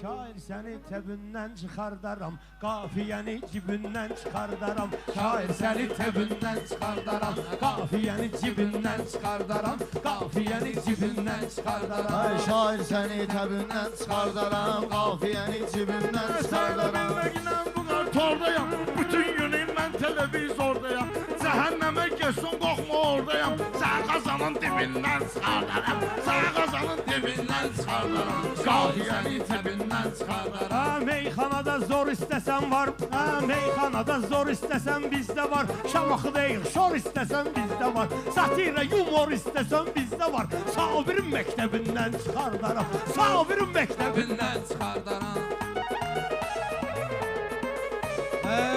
Şair səni təbindən çıxardaram, qafiyəni cibindən çıxardaram. Şair səni təbindən çıxardaram, qafiyəni cibindən çıxardaram. Qafiyəni cibindən çıxardaram. Ay şair səni təbindən çıxardaram, qafiyəni cibindən çıxardaram. Səhər bu qartordayam, bütün günü mən televizordayam. Cəhənnəmə geçsin qoxma oradayam. Səni qazanın dibindən çıxardaram, səni qazanın dibindən çıxardaram. Qafiyəni təbindən çıxardaram. Meyxanada zor istəsən var, meyxanada zor istəsən bizdə var. Şamaxı deyil, şor istəsən bizdə var. Satira, yumor istəsən bizdə var. Sabirin məktəbindən çıxardaram, Sabirin məktəbindən çıxardaram.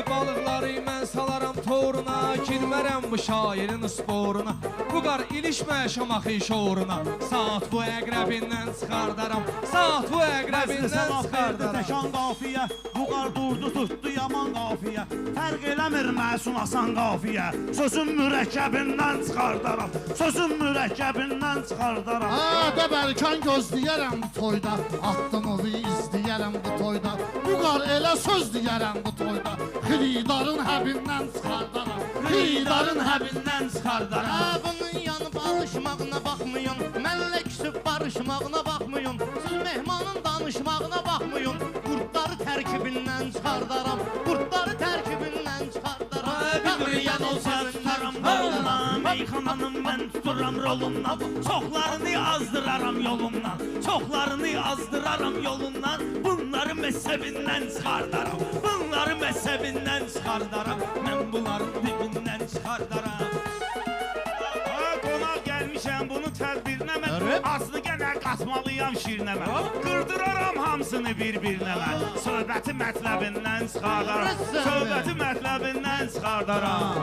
Balıqları mən salaram toruna, girmərəm bu şairin sporuna. Bu qar ilişmə Şamaxı şoruna, saat bu əqrəbindən çıxardaram, saat bu əqrəbindən çıxardaram. Təkan qafiyə, bu qar durdu tutdu yaman qafiyə. Fərq eləmir məsun asan qafiyə. Sözün mürəkkəbindən çıxardaram, sözün mürəkkəbindən çıxardaram. Bəbərkan gözləyərəm bu toyda, Atdınovu izləyərəm bu toyda. Bu qar elə söz deyərəm bu toyda, Xiridarın həbindən çıxardaram, Xiridarın həbindən çıxardaram. Bunun yanı barışmağına baxmayın, mənlə küsüb barışmağına baxmayın. Siz mehmanın danışmağına baxmayın, qurtları tərkibindən çıxardaram, qurtları tərkibindən çıxardaram. Bilməyən olsa tutaram roluna, meyxananın mən tuturam rolundan. Çoxlarını azdıraram yolundan, çoxlarını azdıraram yolundan. Bunları mezhebindən çıxardaram, bunları mezhebindən çıxardaram. Mən bunların dibindən çıxardaram. Qonaq gəlmişəm bunu tədbirinə mən, azlı gənə qatmalıyam şirinəmə. Qırdıraram hamısını bir-birinə mən, söhbəti mətləbindən çıxardaram, söhbəti mətləbindən çıxardaram.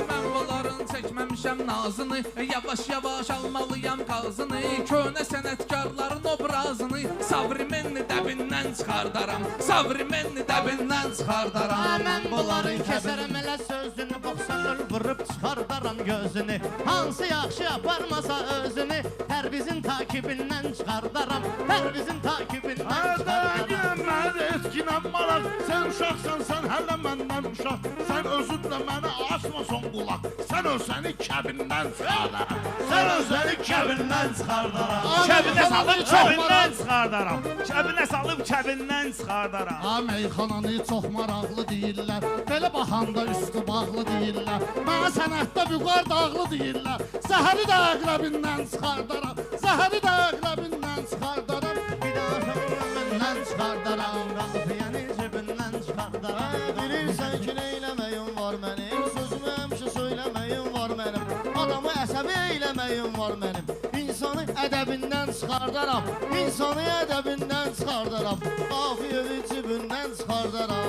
Mən bunların çəkməmişəm nazını, yavaş-yavaş almalıyam qazını. Köhnə sənətkarların obrazını, Savrimenni dəbindən çıxardaram, Savrimenni dəbindən çıxardaram. Mən bunların kəsərəm elə sözünü, boxsanır vurub çıxardaram gözünü. Hansı yaxşı aparmasa özünü, Pərvizin takibindən çıxardaram, Pərvizin takibindən çıxardaram. Mən etkinəm maraq, sən uşaqsan, sən hələ məndən uşaq. Sən özün də mənə açma son qulaq, sən özəni kəbindən çıxardaram, sən özəni kəbindən çıxardaram. Kəbinə salıb kəbindən çıxardaram, kəbinə salıb kəbindən çıxardaram. Meyxananı çox maraqlı deyirlər, belə baxanda üstü bağlı deyirlər. Mənə sənətdə vüqar dağlı deyirlər, zəhəri də əqrəbindən çıxardaram, zəhəri də əqrəbindən çıxardaram. Bir daha şöhrəbindən çıxardaram, qafiyəni cibindən çıxardaram. Bilirsən ki, neyləməyim var mənim, sözümü həmişə söyləməyim var mənim. Adamı əsəbi eyləməyim var mənim, insanı ədəbindən çıxardaram, insanı ədəbindən çıxardaram, qafiyəni cibindən çıxardaram.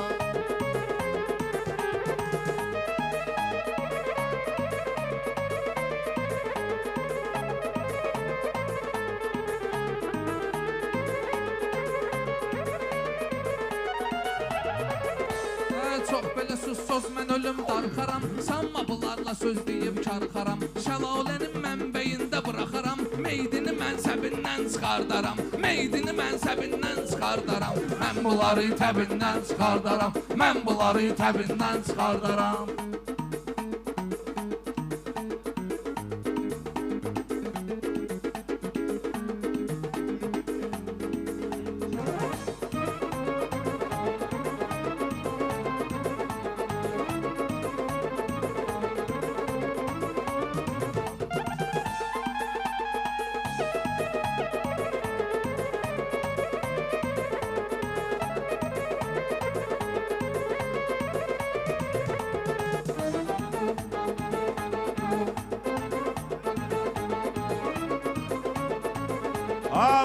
Çox belə sus mən ölüm darxaram, sanma bunlarla söz deyib karxaram. Şəlalənin mənbəyində buraxaram, meydini mənsəbindən çıxardaram, meydini mənsəbindən çıxardaram. Mən bunları təbindən çıxardaram, mən bunları təbindən çıxardaram.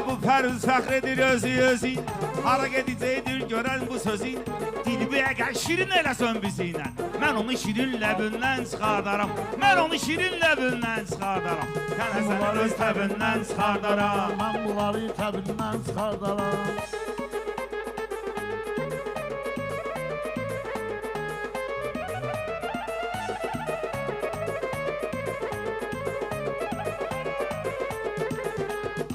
Bu Pərviz fəxr edir özü. Hara gedəcəkdir görən bu sözün. Dilbi əgər şirin eləsən bizinlə, mən onu şirin ləbindən çıxardaram, mən onu şirin ləbindən çıxardaram. Sənə səni öz təbindən çıxardaram, Mən bunları təbindən çıxardaram.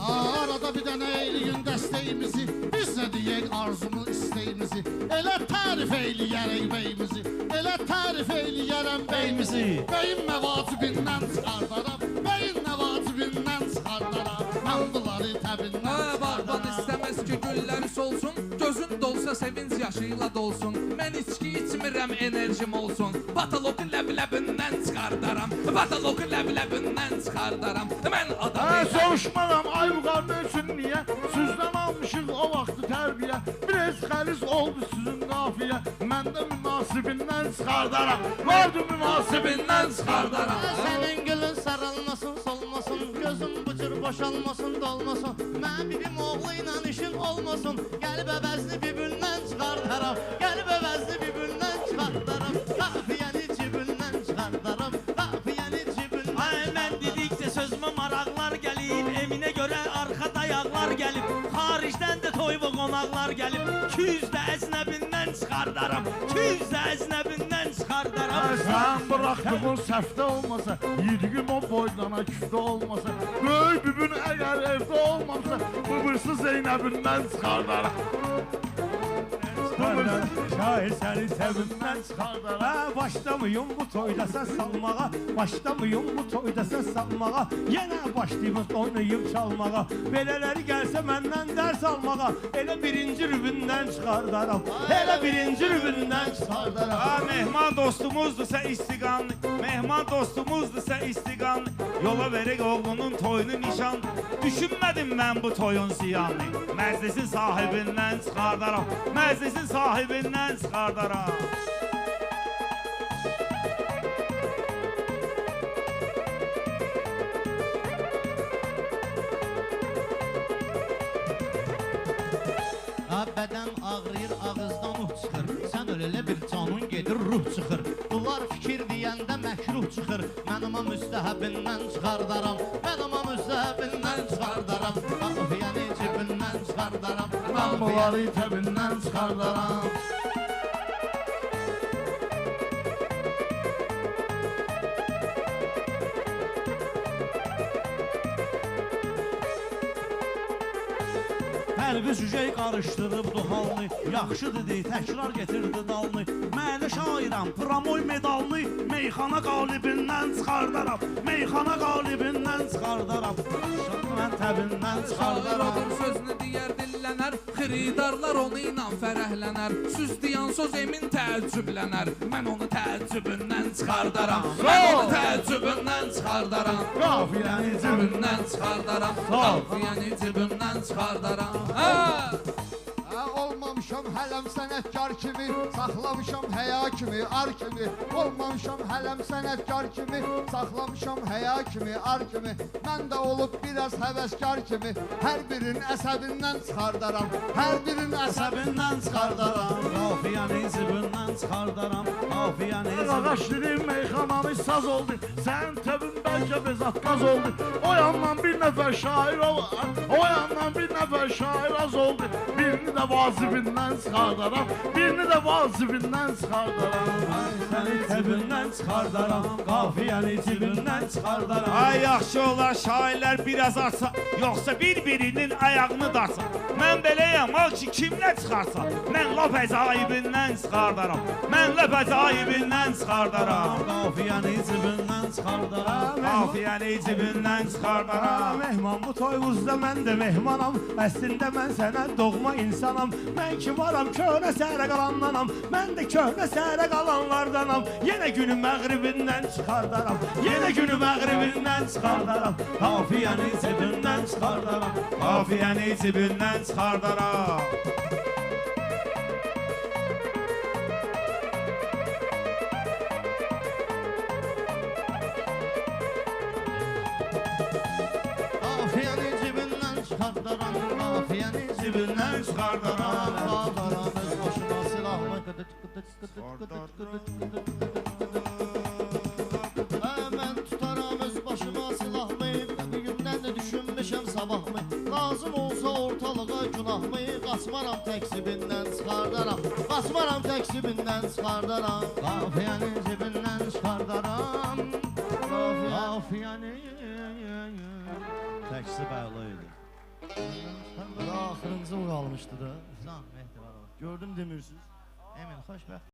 Arada bir dənə eyliyin dəstəyimizi biz nə eləyək arzumu istəyimizi. Elə tərif eləyərək beyimizi. Elə tərif eləyərəm beyimizi. Beyin məvacibindən çıxardaram. Beyin məvacibindən çıxardaram. Mən bunları təbindən Bağban istəməz ki gülləri solsun, gözün dolsa sevinç yaşıyla dolsun. Mən içki içmirəm enerjim olsun. Patoloqu ləb-ləbindən çıxardaram. Patoloqu ləb-ləbindən çıxardaram. Mən adam Soruşmaram ay bu qarda üçün niyə? Sizdən almışıq o vaxtı tərbiyə. Biraz xəlis oldu sizin qafiyə. Mən də münasibindən çıxardaram. Vardı münasibindən çıxardaram. Sənin gülün sarılmasın, solmasın, gözün bu cür boşalmasın, dolmasın. Mənim bibim oğlu ilə işin olmasın. Gəlib əvəzli bibündən çıxardaram. Gəlib əvəzli bibündən çıxardaram. Qafiyəni cibindən çıxardaram. Qafiyəni cibindən. Ay mən dedikcə sözümə maraqlar gəlib, eminə görə arxa dayaqlar gəlib. Xaricdən də toy və qonaqlar gəlib. 200 də əcnəbindən çıxardaram. 200 də əcnəbindən çıxardaram. Sən bıraxdığın səhvdə olmasa, yediğim o boydana küfdə olmasa, böyük bibin əgər evdə olmamsa, bıbırsı Zeynəbindən çıxardaram. Şair səni sevimdən Çıxardaram. Hə, başlamayım bu toyda səs salmağa. Başlamayım bu toyda səs salmağa. Yenə başlayıb oynayıb çalmağa. Belələri gəlsə məndən dərs almağa. Elə birinci rübündən çıxardaram. Elə birinci rübündən çıxardaram. Ha, mehman dostumuzdursa istiqanlı, mehman dostumuzdursa istiqanlı. Yola verək oğlunun toyunu nişan. Düşünmədim mən bu toyun ziyanını. Məclisin sahibindən çıxardaram. Məclisin sahibindən çıxardaram. Bədən ağrıyır, ağızdan uh çıxır. Sən ölələ bir canın gedir, ruh çıxır. Bunlar fikir deyəndə məkruh çıxır. Mən ama müstəhəbindən çıxardaram. Mən ama müstəhəbindən çıxardaram. Qafiyəni cibindən çıxardaram. Mən bunları təbindən çıxardaram. Hərbi süjey qarışdırıbdı halını. Yaxşı dedi, təkrar getirdi dalını. Mənə şairam, pramoy medalını meyxana qalibindən çıxardaram. Meyxana qalibindən çıxardaram. Mən təbindən Şair çıxardaram. odur sözünü deyər dillənər. Xiridarlar onu ilə fərəhlənər. Süz deyən söz emin təəccüblənər. Mən onu təəccübündən çıxardaram. Mən onu təəccübündən çıxardaram. Qafiyəni cibin. Cibimdən çıxardaram. Qafiyəni cibimdən çıxardaram. Ha! Olmamışam hələm sənətkar kimi, saxlamışam həya kimi, ar kimi. Olmamışam hələm sənətkar kimi, saxlamışam həya kimi, ar kimi. Mən də olub biraz həvəskar kimi, hər birin əsəbindən çıxardaram. Hər birin əsəbindən çıxardaram. Qafiyəni cibindən çıxardaram. Qafiyəni Ağaç dedim meyxanamı saz oldu. Sən təbin bəlkə bezatqaz oldu. O yandan bir nəfər şair ol. O yandan bir nəfər şair az oldu. Birini də vazibindən çıxardaram. Birini də vazibindən çıxardaram. səni təbindən çıxardaram. Qafiyəni cibindən çıxardaram. Ay yaxşı olar şairlər biraz artsa, yoxsa bir-birinin ayağını darsa. Mən beləyəm al ki kimlə çıxarsa. Mən lap əcayibindən çıxardaram. Mən lap əcayibindən çıxardaram. Qafiyəni cibindən çıxardaram. Qafiyəni cibindən çıxardaram. Mehman bu toyumuzda mən də mehmanam. Əslində mən sənə doğma insanam. Mən ki varam köhnə səhərə qalandanam. Mən də köhnə səhərə qalanlardanam. Yenə günü məğribindən çıxardaram. Yenə günü məğribindən çıxardaram. Qafiyəni cibindən çıxardaram. Qafiyəni cibindən çıxardaram. Qafiyəni cibindən çıxardaram. Qafiyəni Cibindən çıxardaram. Bağdaram öz başına silahımı qıdıç qıdıç qıdıç qıdıç qıdıç qıdıç qıdıç. Mən tutaram öz başıma silahımı. Bugündən də düşünmüşəm sabahımı. Lazım olsa ortalığa günahımı. Qaçmaram təksibindən çıxardaram. Qaçmaram təksibindən çıxardaram. Qafiyəni cibindən çıxardaram. Qafiyəni Təksi bəli idi. Daha axırıncı o qalmışdı da. Can Mehdi var o. Gördüm demirsiniz. Emin xoşbəxt.